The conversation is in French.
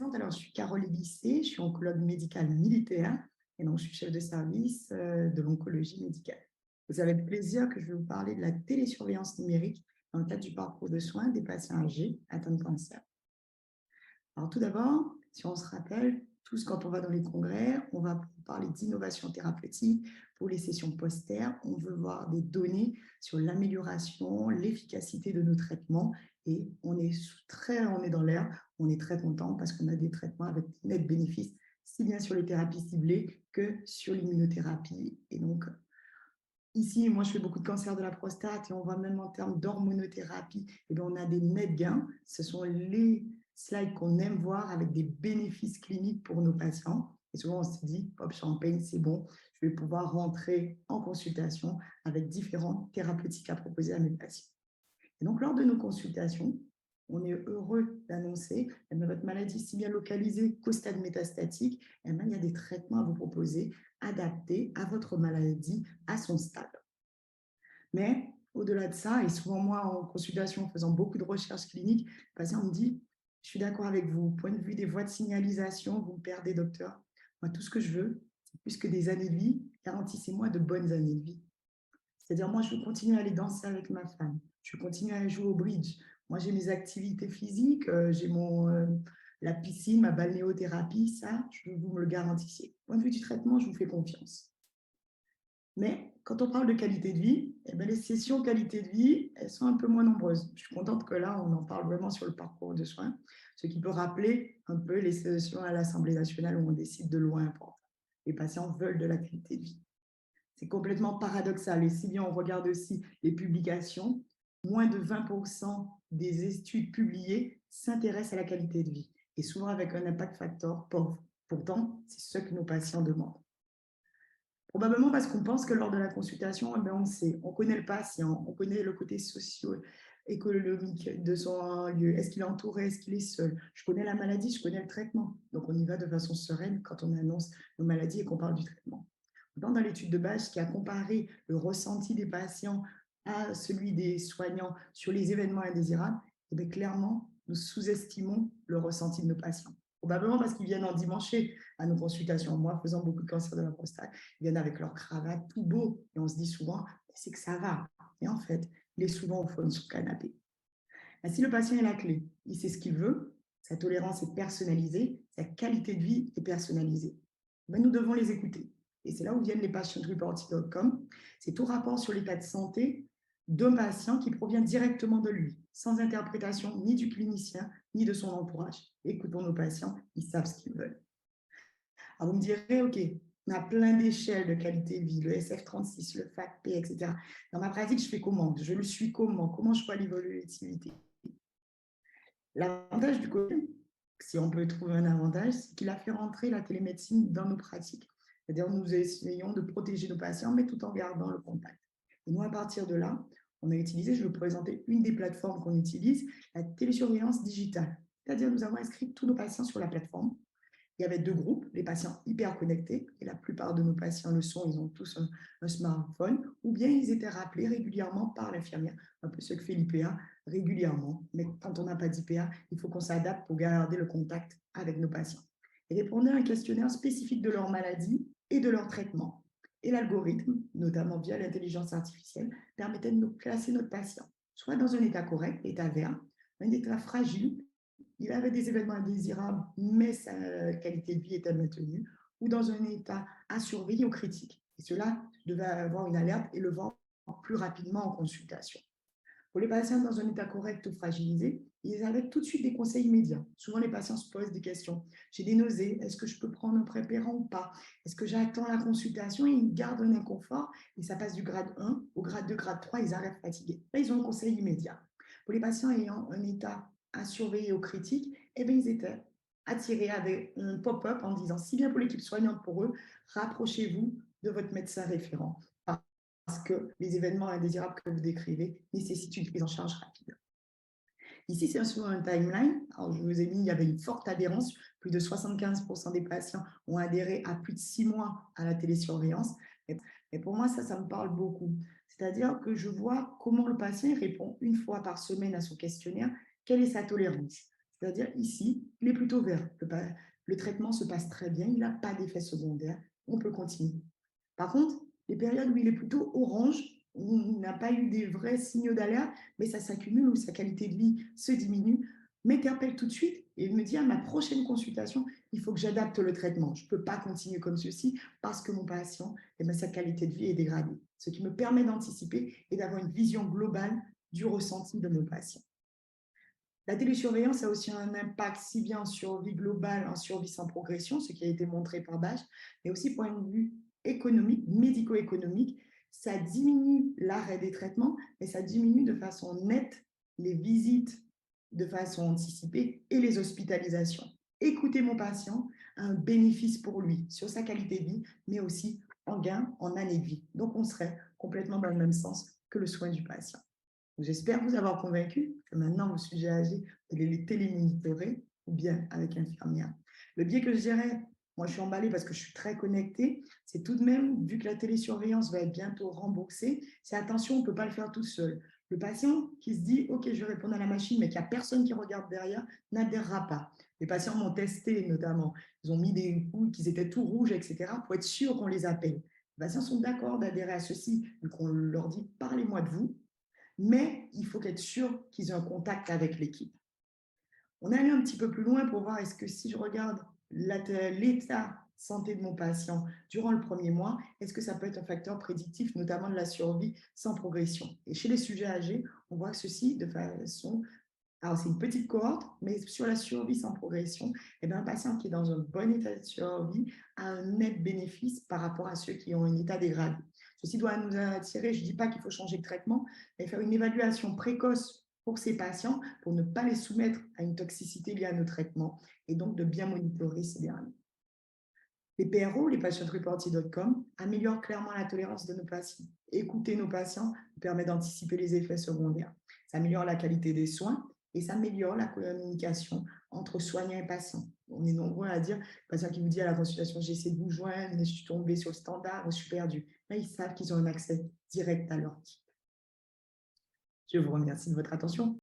présente, alors je suis Carole Élissée, je suis oncologue médicale militaire et donc je suis chef de service de l'oncologie médicale. Vous avez le plaisir que je vais vous parler de la télésurveillance numérique dans le cadre du parcours de soins des patients âgés atteints de cancer. Alors tout d'abord, si on se rappelle, tous quand on va dans les congrès, on va parler d'innovation thérapeutique pour les sessions post-terre. On veut voir des données sur l'amélioration, l'efficacité de nos traitements et on est dans l'air, on est très content parce qu'on a des traitements avec net bénéfice, si bien sur les thérapies ciblées que sur l'immunothérapie. Et donc, ici, moi, je fais beaucoup de cancer de la prostate et on voit même en termes d'hormonothérapie, et bien, on a des nets gains. Ce sont les slides qu'on aime voir avec des bénéfices cliniques pour nos patients. Et souvent, on se dit, hop, champagne, c'est bon, je vais pouvoir rentrer en consultation avec différentes thérapeutiques à proposer à mes patients. Et donc, lors de nos consultations, on est heureux d'annoncer que votre maladie est si bien localisée qu'au stade métastatique, eh bien, il y a des traitements à vous proposer adaptés à votre maladie, à son stade. Mais au-delà de ça, et souvent moi en consultation, en faisant beaucoup de recherches cliniques, le patient me dit, je suis d'accord avec vous, au point de vue des voies de signalisation, vous me perdez, docteur. Moi, tout ce que je veux, c'est plus que des années de vie, garantissez-moi de bonnes années de vie. C'est-à-dire, moi, je veux continuer à aller danser avec ma femme. Je veux continuer à jouer au bridge. Moi, j'ai mes activités physiques, j'ai la piscine, ma balnéothérapie, ça, je veux que vous me le garantissiez. Au point de vue du traitement, je vous fais confiance. Mais quand on parle de qualité de vie, eh bien, les sessions qualité de vie, elles sont un peu moins nombreuses. Je suis contente que là, on en parle vraiment sur le parcours de soins, ce qui peut rappeler un peu les sessions à l'Assemblée nationale où on décide de lois importantes. Les patients veulent de la qualité de vie. C'est complètement paradoxal. Et si bien on regarde aussi les publications, moins de 20% des études publiées s'intéressent à la qualité de vie, et souvent avec un impact factor pauvre. Pourtant, c'est ce que nos patients demandent. Probablement parce qu'on pense que lors de la consultation, eh bien, on sait, on connaît le patient, on connaît le côté socio-économique de son lieu. Est-ce qu'il est entouré? Est-ce qu'il est seul? Je connais la maladie, je connais le traitement. Donc, on y va de façon sereine quand on annonce nos maladies et qu'on parle du traitement. Dans l'étude de base qui a comparé le ressenti des patients à celui des soignants sur les événements indésirables, eh bien, clairement, nous sous-estimons le ressenti de nos patients. Probablement parce qu'ils viennent endimancher à nos consultations. Moi, faisant beaucoup de cancer de la prostate, ils viennent avec leur cravate tout beau. Et on se dit souvent, c'est que ça va. Et en fait, il est souvent au fond sur le canapé. Et si le patient est la clé, il sait ce qu'il veut, sa tolérance est personnalisée, sa qualité de vie est personnalisée. Mais nous devons les écouter. Et c'est là où viennent les patientreporting.com. C'est tout rapport sur l'état de santé d'un patient qui provient directement de lui, sans interprétation ni du clinicien, ni de son entourage. Écoutons nos patients, ils savent ce qu'ils veulent. Alors vous me direz, OK, on a plein d'échelles de qualité de vie, le SF36, le FACP, etc. Dans ma pratique, je fais comment? Je le suis comment? Comment je vois l'évolutivité? L'avantage du Covid, si on peut trouver un avantage, c'est qu'il a fait rentrer la télémédecine dans nos pratiques. C'est-à-dire, nous essayons de protéger nos patients, mais tout en gardant le contact. Et nous, à partir de là, on a utilisé, je vais vous présenter une des plateformes qu'on utilise, la télésurveillance digitale. C'est-à-dire, nous avons inscrit tous nos patients sur la plateforme. Il y avait deux groupes, les patients hyper connectés, et la plupart de nos patients le sont, ils ont tous un smartphone, ou bien ils étaient rappelés régulièrement par l'infirmière, un peu ce que fait l'IPA régulièrement. Mais quand on n'a pas d'IPA, il faut qu'on s'adapte pour garder le contact avec nos patients. Ils répondaient à un questionnaire spécifique de leur maladie et de leur traitement. Et l'algorithme, notamment via l'intelligence artificielle, permettait de classer notre patient, soit dans un état correct, état vert, un état fragile, il avait des événements indésirables, mais sa qualité de vie était maintenue, ou dans un état à surveiller ou critique. Et cela devait avoir une alerte et le voir plus rapidement en consultation. Pour les patients dans un état correct ou fragilisé, ils avaient tout de suite des conseils immédiats. Souvent, les patients se posent des questions. J'ai des nausées, est-ce que je peux prendre un prépérant ou pas? Est-ce que j'attends la consultation? Et ils gardent un inconfort et ça passe du grade 1 au grade 2, grade 3, ils arrivent fatigués. Là, ils ont un conseil immédiat. Pour les patients ayant un état à surveiller ou critique, eh bien, ils étaient attirés avec un pop-up en disant, si bien pour l'équipe soignante pour eux, rapprochez-vous de votre médecin référent parce que les événements indésirables que vous décrivez nécessitent une prise en charge rapide. Ici, c'est sur un timeline. Alors, je vous ai mis, il y avait une forte adhérence. Plus de 75% des patients ont adhéré à plus de 6 mois à la télésurveillance. Et pour moi, ça me parle beaucoup. C'est-à-dire que je vois comment le patient répond une fois par semaine à son questionnaire, quelle est sa tolérance. C'est-à-dire ici, il est plutôt vert. Le traitement se passe très bien, il n'a pas d'effet secondaire, on peut continuer. Par contre, les périodes où il est plutôt orange, où il n'a pas eu des vrais signaux d'alerte, mais ça s'accumule, où sa qualité de vie se diminue, m'interpelle tout de suite et me dit à ma prochaine consultation, il faut que j'adapte le traitement. Je ne peux pas continuer comme ceci parce que mon patient, sa qualité de vie est dégradée. Ce qui me permet d'anticiper et d'avoir une vision globale du ressenti de mon patient. La télésurveillance a aussi un impact si bien en survie globale, en survie sans progression, ce qui a été montré par Bach, mais aussi point de vue économique, médico-économique. Ça diminue l'arrêt des traitements, mais ça diminue de façon nette les visites de façon anticipée et les hospitalisations. Écouter mon patient a un bénéfice pour lui sur sa qualité de vie, mais aussi en gain en année de vie. Donc, on serait complètement dans le même sens que le soin du patient. J'espère vous avoir convaincu que maintenant, vos sujets âgés, vous allez les télémonitorer ou bien avec l'infirmière. Le biais que je dirais, moi je suis emballée parce que je suis très connectée, c'est tout de même, vu que la télésurveillance va être bientôt remboursée, c'est attention, on ne peut pas le faire tout seul. Le patient qui se dit, OK, je vais répondre à la machine, mais qu'il n'y a personne qui regarde derrière, n'adhérera pas. Les patients m'ont testé notamment, ils ont mis des coups, qu'ils étaient tout rouges, etc., pour être sûr qu'on les appelle. Les patients sont d'accord d'adhérer à ceci, vu qu'on leur dit, parlez-moi de vous, mais il faut être sûr qu'ils aient un contact avec l'équipe. On est allé un petit peu plus loin pour voir est-ce que si je regarde l'état santé de mon patient durant le premier mois, est-ce que ça peut être un facteur prédictif, notamment de la survie sans progression. Et chez les sujets âgés, on voit ceci de façon... Alors, c'est une petite cohorte, mais sur la survie sans progression, eh bien, un patient qui est dans un bon état de survie a un net bénéfice par rapport à ceux qui ont un état dégradé. Ceci doit nous attirer, je ne dis pas qu'il faut changer de traitement, mais faire une évaluation précoce pour ces patients pour ne pas les soumettre à une toxicité liée à nos traitements et donc de bien monitorer ces derniers. Les PRO, les patientreported.com, améliorent clairement la tolérance de nos patients. Écouter nos patients permet d'anticiper les effets secondaires. Ça améliore la qualité des soins et ça améliore la communication entre soignants et patients. On est nombreux à dire, le patient qui vous dit à la consultation, j'ai essayé de vous joindre, mais je suis tombé sur le standard, je suis perdu. Là, ils savent qu'ils ont un accès direct à leur kit. Je vous remercie de votre attention.